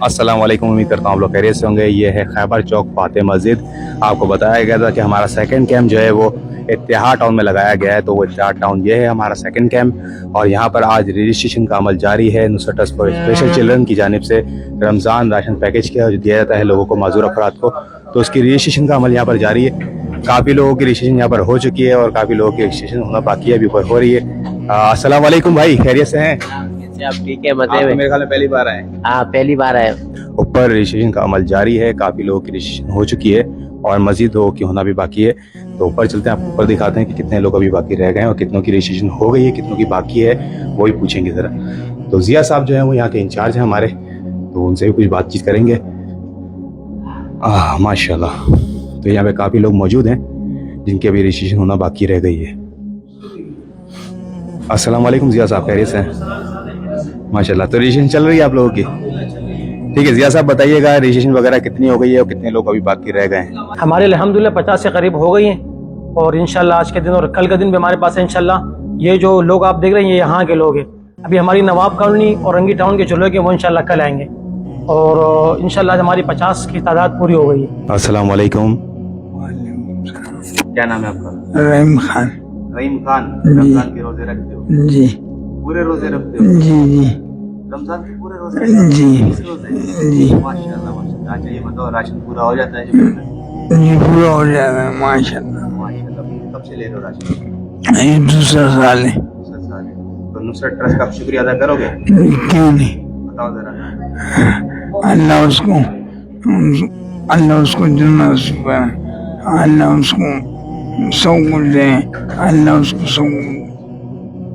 अस्सलाम वालेकुम। उम्मीद करता हूँ आप लोग खैरियत से होंगे। ये है खैबर चौक फाते मस्जिद। आपको बताया गया था कि हमारा सेकंड कैंप जो है वो इत्तेहाद टाउन में लगाया गया है, तो वो इत्तेहाद टाउन ये है हमारा सेकंड कैंप। और यहाँ पर आज रजिस्ट्रेशन का अमल जारी है। Nusrat trust for special children की जानिब से रमज़ान राशन पैकेज का जो दिया जाता है लोगों को, माजूर अफराद को, तो उसकी रजिस्ट्रेशन का अमल यहाँ पर जारी है। काफ़ी लोगों की रजिस्ट्रेशन यहाँ पर हो चुकी है और काफ़ी लोगों की रजिस्ट्रेशन होना बाकी है, अभी ऊपर हो रही है। अस्सलाम वालेकुम भाई, खैरियत से हैं? आप ठीक है? मजे में? मेरे ख्याल में पहली बार आए। हाँ, पहली बार आए। ऊपर रजिस्ट्रेशन का अमल जारी है, काफ़ी लोगों की रजिस्ट्रेशन हो चुकी है और मजीद लोगों की होना भी बाकी है। तो ऊपर चलते हैं, आपको ऊपर दिखाते हैं कि कितने लोग अभी बाकी रह गए हैं और कितनों की रजिस्ट्रेशन हो गई है, कितनों की बाकी है, वो ही पूछेंगे ज़रा। तो जिया साहब जो है वो यहाँ के इंचार्ज हैं हमारे, तो उनसे भी कुछ बातचीत करेंगे। माशाल्लाह, तो यहाँ पे काफ़ी लोग मौजूद हैं जिनकी अभी रजिस्ट्रेशन होना बाकी रह गई है। अस्सलाम वालेकुम जिया साहब, खैरियत से हैं? माशाल्लाह, तो रजिस्ट्रेशन चल रही है आप लोगों की? ठीक है, जिया साहब बताइएगा रजिस्ट्रेशन वगैरह कितनी हो गई है और कितने लोग अभी बाकी रह गए हैं? हमारे अल्हम्दुलिल्लाह 50 से करीब हो गई हैं और इंशाल्लाह आज के दिन और कल का दिन भी हमारे पास है इंशाल्लाह। ये जो लोग आप देख रहे हैं ये यहाँ के लोग हैं। अभी हमारी नवाब कॉलोनी और रंगी टाउन के जो लोग हैं वो इंशाल्लाह कल आएंगे और इंशाल्लाह हमारी 50 की तादाद पूरी हो गई है। अस्सलाम वालेकुम। क्या नाम है आपका? रहीम खान। रहीम खान, रमजान के रोजे रखते हो? जी पूरे रोजे रखते हो? जी रमजान के पूरे रोजे? जी जी माशाल्लाह माशाल्लाह। अच्छा ये बताओ, राशन पूरा हो जाता है? जी पूरा हो जाएगा माशाल्लाह। माशाल्लाह। कब से ले रहे हो राशन? ये दूसरा साल है। दूसरा साल है। तो नुसरत ट्रस्ट का शुक्रिया अदा करोगे? क्यों नहीं? बताओ जरा। अल्लाह उसको जन्नत से पाए, अल्लाह उसको सब कुछ दे, अल्लाह उसको सब।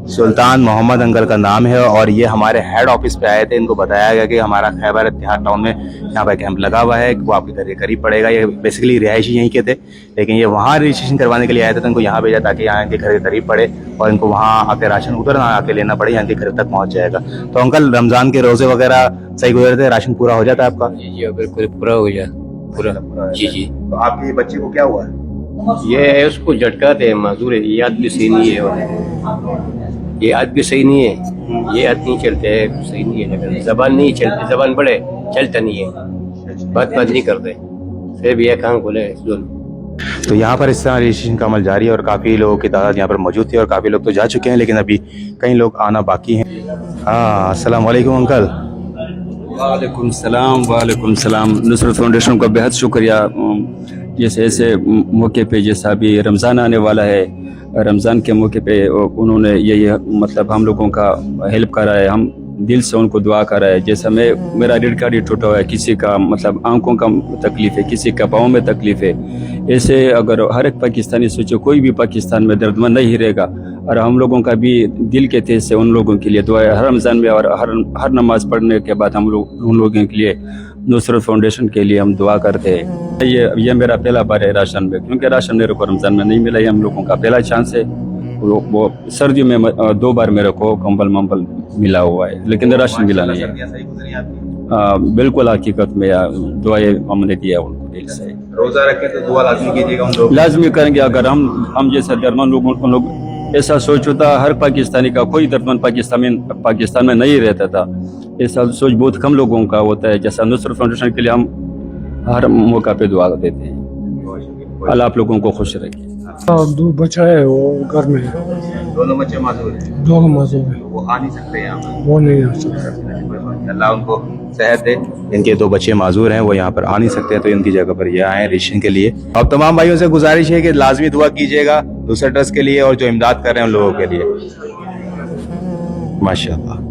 सुल्तान मोहम्मद अंकल का नाम है और ये हमारे हेड ऑफिस पे आए थे। इनको बताया गया कि हमारा खैबर इत्तेहाद टाउन में यहाँ पर कैंप लगा हुआ है, वो आपके घर के करीब पड़ेगा। ये बेसिकली रिहायशी यहीं के थे, लेकिन ये वहाँ रजिस्ट्रेशन करवाने के लिए आए थे, तो इनको यहाँ भेजा ताकि यहाँ इनके घर के करीब पड़े और इनको वहाँ आके राशन उधर ना आके लेना पड़े, यहाँ के घर तक पहुँच जाएगा। तो अंकल, रमज़ान के रोज़े वगैरह सही गुजरते हैं? राशन पूरा हो जाता है आपका? जी बिल्कुल पूरा हो गया। पूरा जी जी। तो आपके बच्चे को क्या हुआ है? ये उसको झटका थे माजूर है, ये हाथ भी सही नहीं है, ये हाथ भी सही नहीं है, ये हाथ नहीं चलते है, सही नहीं है, लेकिन जबान नहीं चलती, जबान बड़े चलता नहीं है, बात नहीं करते, फिर भी एक आंख बोले दोनों। तो यहाँ पर इस तरह रजिस्ट्रेशन का अमल जारी है और काफ़ी लोगों की तादाद यहाँ पर मौजूद थी और काफ़ी लोग तो जा चुके हैं, लेकिन अभी कई लोग आना बाकी हैं। हाँ, अस्सलाम वालेकुम अंकल। वालेकुम सलाम। नुसरत फाउंडेशन का बेहद शुक्रिया। जैसे ऐसे मौके पे, जैसा अभी रमज़ान आने वाला है, रमज़ान के मौके पे उन्होंने ये मतलब हम लोगों का हेल्प करा है, हम दिल से उनको दुआ करा है। जैसा मेरा रीड कार्ड ही टूटा हुआ है, किसी का मतलब आंखों का तकलीफ़ है, किसी का पाँव में तकलीफ़ है। ऐसे अगर हर एक पाकिस्तानी सोचे, कोई भी पाकिस्तान में दर्दमंद नहीं रहेगा, और हम लोगों का भी दिल के तेज से उन लोगों के लिए दुआ है हर रमज़ान में, और हर नमाज पढ़ने के बाद हम लोग उन लोगों के लिए, नुसरत फाउंडेशन के लिए हम दुआ करते हैं। ये मेरा पहला बार है राशन में, क्योंकि राशन मेरे को रमज़ान में नहीं मिला, ये हम लोगों का पहला चांस है। वो सर्दियों में 2 बार मेरे को कंबल मंबल मिला हुआ है, लेकिन राशन मिला नहीं है। बिल्कुल हकीकत में दुआएं हमने दिया उनको दिल से। रोजा रखें तो दुआ लाजमी कीजिएगा, हम लोग लाजमी करेंगे। अगर हम जैसा दरमंद लोग ऐसा सोच होता, हर पाकिस्तानी का, कोई दरमंद पाकिस्तान में नहीं रहता था, ऐसा सोच बहुत कम लोगों का होता है। जैसा नुसरत फाउंडेशन के लिए हम हर मौका पे दुआ देते हैं। अल्लाह आप लोगों को खुश रखे। दो बच्चा है वो घर में, दोनों बच्चे माजूर हैं, दोनों मजे में, वो आ नहीं सकते यहाँ पर, वो नहीं आ सकता। अल्लाह उनको सेहत दे। इनके 2 बच्चे माजूर हैं, वो यहाँ पर आ नहीं सकते, तो इनकी जगह पर ये आए रजिस्ट्रेशन के लिए। अब तमाम भाइयों से गुजारिश है कि लाजमी दुआ कीजिएगा दूसरे ट्रस्ट के लिए और जो इमदाद कर रहे हैं उन लोगों के लिए। माशाअल्लाह।